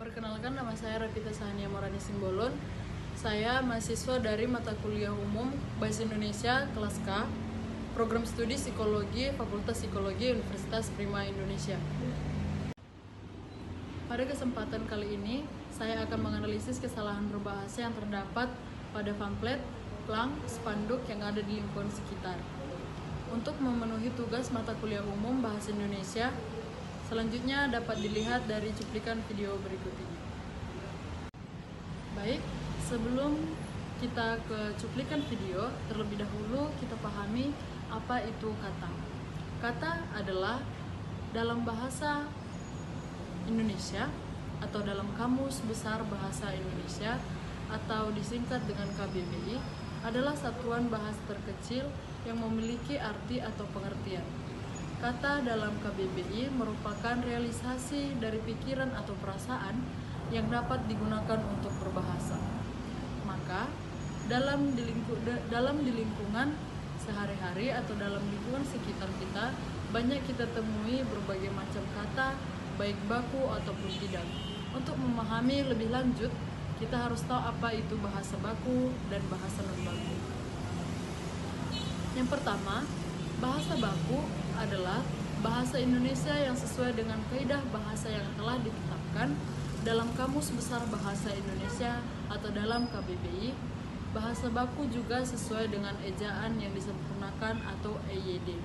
Perkenalkan, nama saya Revita Sahania Morani Simbolon. Saya mahasiswa dari mata kuliah umum Bahasa Indonesia kelas K, Program Studi Psikologi, Fakultas Psikologi Universitas Prima Indonesia. Pada kesempatan kali ini, saya akan menganalisis kesalahan berbahasa yang terdapat pada pamflet, plang, spanduk yang ada di lingkungan sekitar. Untuk memenuhi tugas mata kuliah umum Bahasa Indonesia, selanjutnya dapat dilihat dari cuplikan video berikut ini. Baik, sebelum kita ke cuplikan video, terlebih dahulu kita pahami apa itu kata. Kata adalah dalam bahasa Indonesia atau dalam Kamus Besar Bahasa Indonesia atau disingkat dengan KBBI adalah satuan bahasa terkecil yang memiliki arti atau pengertian. Kata dalam KBBI merupakan realisasi dari pikiran atau perasaan yang dapat digunakan untuk berbahasa. Maka, dalam di lingkungan sehari-hari atau dalam lingkungan sekitar kita, banyak kita temui berbagai macam kata, baik baku ataupun tidak. Untuk memahami lebih lanjut, kita harus tahu apa itu bahasa baku dan bahasa non-baku. Yang pertama, bahasa baku adalah bahasa Indonesia yang sesuai dengan kaidah bahasa yang telah ditetapkan dalam Kamus Besar Bahasa Indonesia atau dalam KBBI. Bahasa baku juga sesuai dengan ejaan yang disempurnakan atau EYD.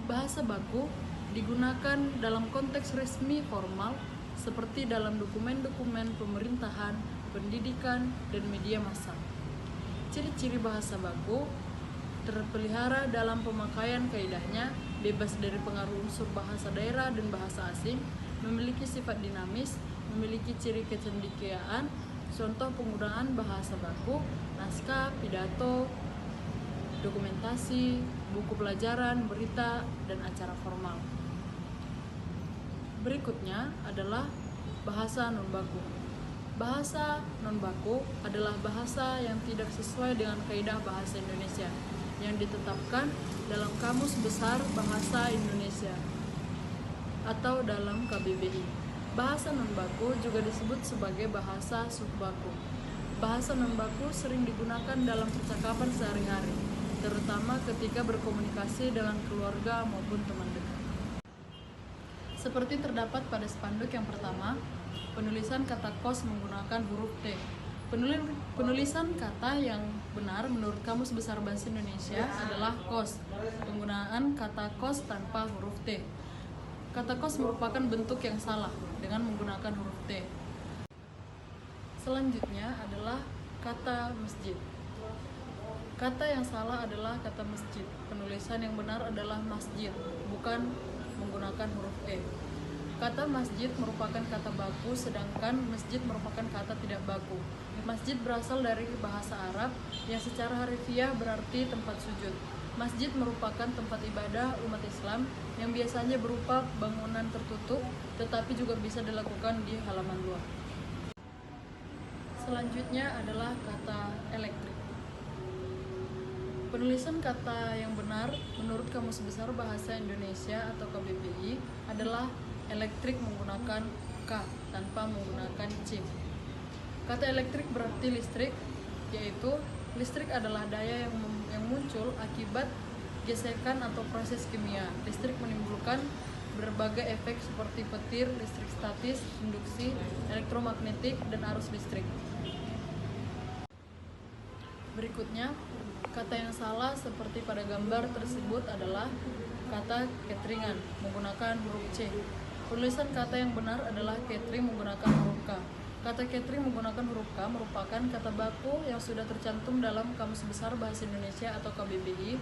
Bahasa baku digunakan dalam konteks resmi formal seperti dalam dokumen-dokumen pemerintahan, pendidikan, dan media massa. Ciri-ciri bahasa baku terpelihara dalam pemakaian kaidahnya, bebas dari pengaruh unsur bahasa daerah dan bahasa asing, memiliki sifat dinamis, memiliki ciri kecendikiaan. Contoh penggunaan bahasa baku: naskah, pidato, dokumentasi, buku pelajaran, berita, dan acara formal. Berikutnya adalah bahasa non-baku. Bahasa non-baku adalah bahasa yang tidak sesuai dengan kaidah bahasa Indonesia yang ditetapkan dalam Kamus Besar Bahasa Indonesia atau dalam KBBI. Bahasa non-baku juga disebut sebagai bahasa subbaku. Bahasa non-baku sering digunakan dalam percakapan sehari-hari, terutama ketika berkomunikasi dengan keluarga maupun teman dekat. Seperti terdapat pada spanduk yang pertama, penulisan kata kos menggunakan huruf T. Penulisan kata yang benar menurut Kamus Besar Bahasa Indonesia adalah kos. Penggunaan kata kos tanpa huruf T. Kata kos merupakan bentuk yang salah dengan menggunakan huruf T. Selanjutnya adalah kata masjid. Kata yang salah adalah kata masjid. Penulisan yang benar adalah masjid, bukan menggunakan huruf E. Kata masjid merupakan kata baku, sedangkan masjid merupakan kata tidak baku. Masjid berasal dari bahasa Arab yang secara harfiah berarti tempat sujud. Masjid merupakan tempat ibadah umat Islam yang biasanya berupa bangunan tertutup, tetapi juga bisa dilakukan di halaman luar. Selanjutnya adalah kata elektrik. Penulisan kata yang benar menurut Kamus Besar Bahasa Indonesia atau KBBI adalah elektrik menggunakan K tanpa menggunakan C. Kata elektrik berarti listrik, yaitu listrik adalah daya yang muncul akibat gesekan atau proses kimia. Listrik menimbulkan berbagai efek seperti petir, listrik statis, induksi, elektromagnetik, dan arus listrik. Berikutnya, kata yang salah seperti pada gambar tersebut adalah kata cateringan menggunakan huruf C. Penulisan kata yang benar adalah catering menggunakan huruf K. Kata catering menggunakan huruf K merupakan kata baku yang sudah tercantum dalam Kamus Besar Bahasa Indonesia atau KBBI.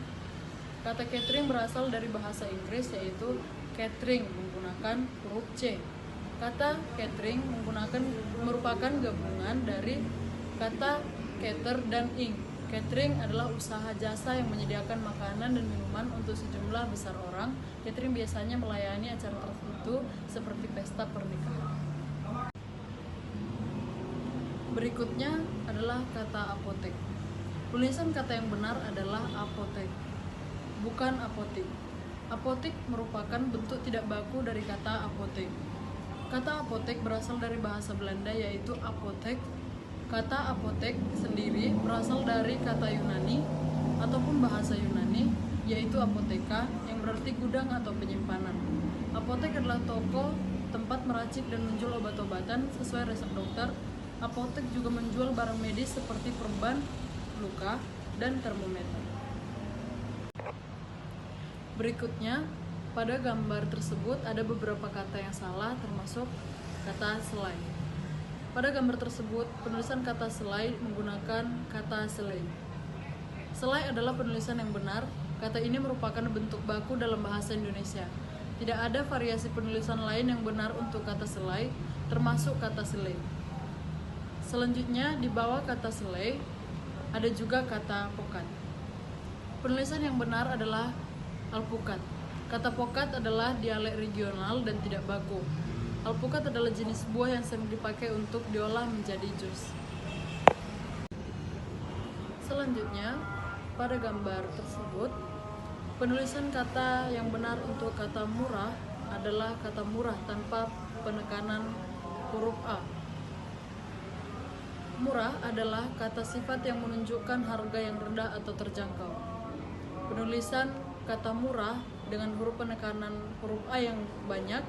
Kata catering berasal dari bahasa Inggris, yaitu catering menggunakan huruf C. Kata catering merupakan gabungan dari kata cater dan ing. Catering adalah usaha jasa yang menyediakan makanan dan minuman untuk sejumlah besar orang. Catering biasanya melayani acara tertentu seperti pesta pernikahan. Berikutnya adalah kata apotek. Penulisan kata yang benar adalah apotek, bukan apotik. Apotik merupakan bentuk tidak baku dari kata apotek. Kata apotek berasal dari bahasa Belanda yaitu apotek. Kata apotek sendiri berasal dari kata Yunani ataupun bahasa Yunani yaitu apoteka yang berarti gudang atau penyimpanan. Apotek adalah toko tempat meracik dan menjual obat-obatan sesuai resep dokter. Apotek juga menjual barang medis seperti perban, luka, dan termometer. Berikutnya, pada gambar tersebut ada beberapa kata yang salah termasuk kata selai. Pada gambar tersebut, penulisan kata selai menggunakan kata selai. Selai adalah penulisan yang benar. Kata ini merupakan bentuk baku dalam bahasa Indonesia. Tidak ada variasi penulisan lain yang benar untuk kata selai, termasuk kata selai. Selanjutnya, di bawah kata selai, ada juga kata pokat. Penulisan yang benar adalah alpukat. Kata pokat adalah dialek regional dan tidak baku. Alpukat adalah jenis buah yang sering dipakai untuk diolah menjadi jus. Selanjutnya, pada gambar tersebut, penulisan kata yang benar untuk kata murah adalah kata murah tanpa penekanan huruf A. Murah adalah kata sifat yang menunjukkan harga yang rendah atau terjangkau. Penulisan kata murah dengan huruf penekanan huruf A yang banyak,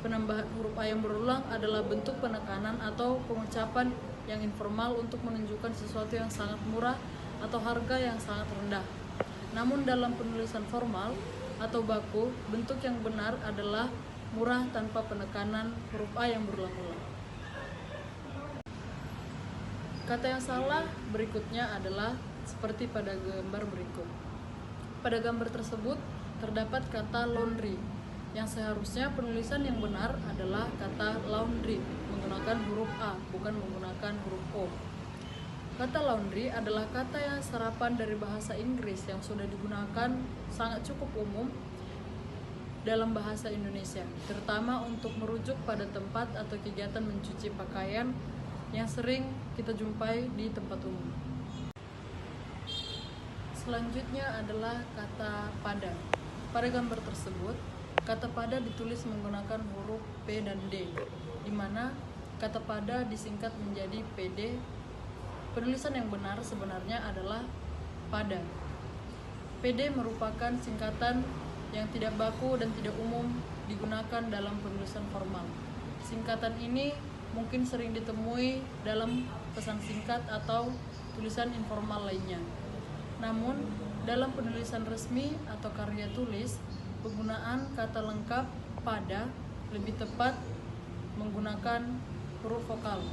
penambahan huruf A yang berulang adalah bentuk penekanan atau pengucapan yang informal untuk menunjukkan sesuatu yang sangat murah atau harga yang sangat rendah. Namun dalam penulisan formal atau baku, bentuk yang benar adalah murah tanpa penekanan huruf A yang berulang-ulang. Kata yang salah berikutnya adalah seperti pada gambar berikut. Pada gambar tersebut terdapat kata laundry, yang seharusnya penulisan yang benar adalah kata laundry menggunakan huruf A, bukan menggunakan huruf O. Kata laundry adalah kata yang serapan dari bahasa Inggris yang sudah digunakan sangat cukup umum dalam bahasa Indonesia, terutama untuk merujuk pada tempat atau kegiatan mencuci pakaian yang sering kita jumpai di tempat umum. Selanjutnya adalah kata pada. Pada gambar tersebut, kata pada ditulis menggunakan huruf P dan D, di mana kata pada disingkat menjadi PD. Penulisan yang benar sebenarnya adalah pada. PD merupakan singkatan yang tidak baku dan tidak umum digunakan dalam penulisan formal. Singkatan ini mungkin sering ditemui dalam pesan singkat atau tulisan informal lainnya. Namun, dalam penulisan resmi atau karya tulis, penggunaan kata lengkap pada lebih tepat menggunakan huruf vokal.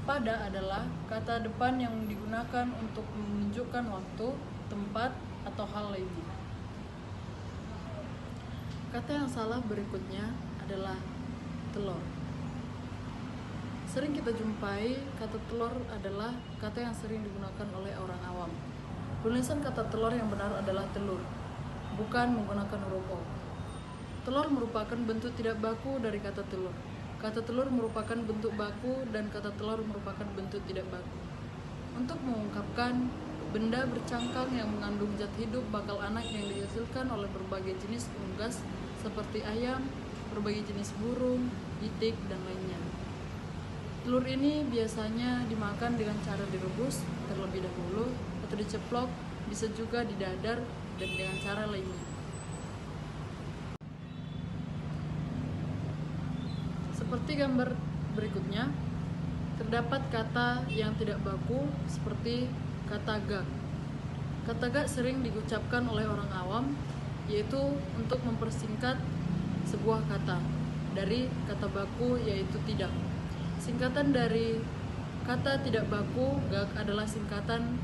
Pada adalah kata depan yang digunakan untuk menunjukkan waktu, tempat, atau hal lainnya. Kata yang salah berikutnya adalah telur. Sering kita jumpai kata telur adalah kata yang sering digunakan oleh orang awam. Penulisan kata telur yang benar adalah telur, bukan menggunakan huruf O. Telur merupakan bentuk tidak baku dari kata telur. Kata telur merupakan bentuk baku dan kata telur merupakan bentuk tidak baku. Untuk mengungkapkan benda bercangkang yang mengandung zat hidup bakal anak yang dihasilkan oleh berbagai jenis unggas seperti ayam, berbagai jenis burung, itik, dan lainnya. Telur ini biasanya dimakan dengan cara direbus terlebih dahulu atau diceplok, bisa juga didadar dan dengan cara lainnya. Seperti gambar berikutnya, terdapat kata yang tidak baku seperti kata gak. Kata gak sering diucapkan oleh orang awam, yaitu untuk mempersingkat sebuah kata dari kata baku yaitu tidak. Singkatan dari kata tidak baku, gak adalah singkatan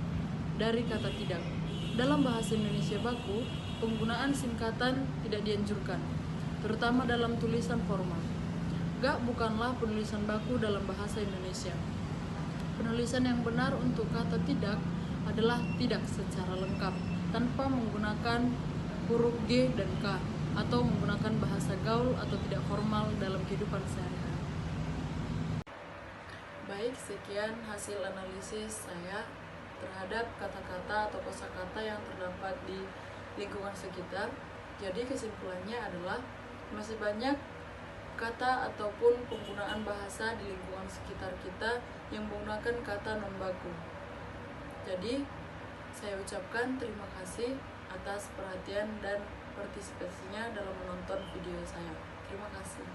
dari kata tidak. Dalam bahasa Indonesia baku, penggunaan singkatan tidak dianjurkan, terutama dalam tulisan formal. Gak bukanlah penulisan baku dalam bahasa Indonesia. Penulisan yang benar untuk kata tidak adalah tidak secara lengkap, tanpa menggunakan huruf G dan K, atau menggunakan bahasa gaul atau tidak formal dalam kehidupan sehari-hari. Baik, sekian hasil analisis saya terhadap kata-kata atau kosakata yang terdapat di lingkungan sekitar. Jadi kesimpulannya adalah masih banyak kata ataupun penggunaan bahasa di lingkungan sekitar kita yang menggunakan kata non-baku. Jadi, saya ucapkan terima kasih atas perhatian dan partisipasinya dalam menonton video saya. Terima kasih.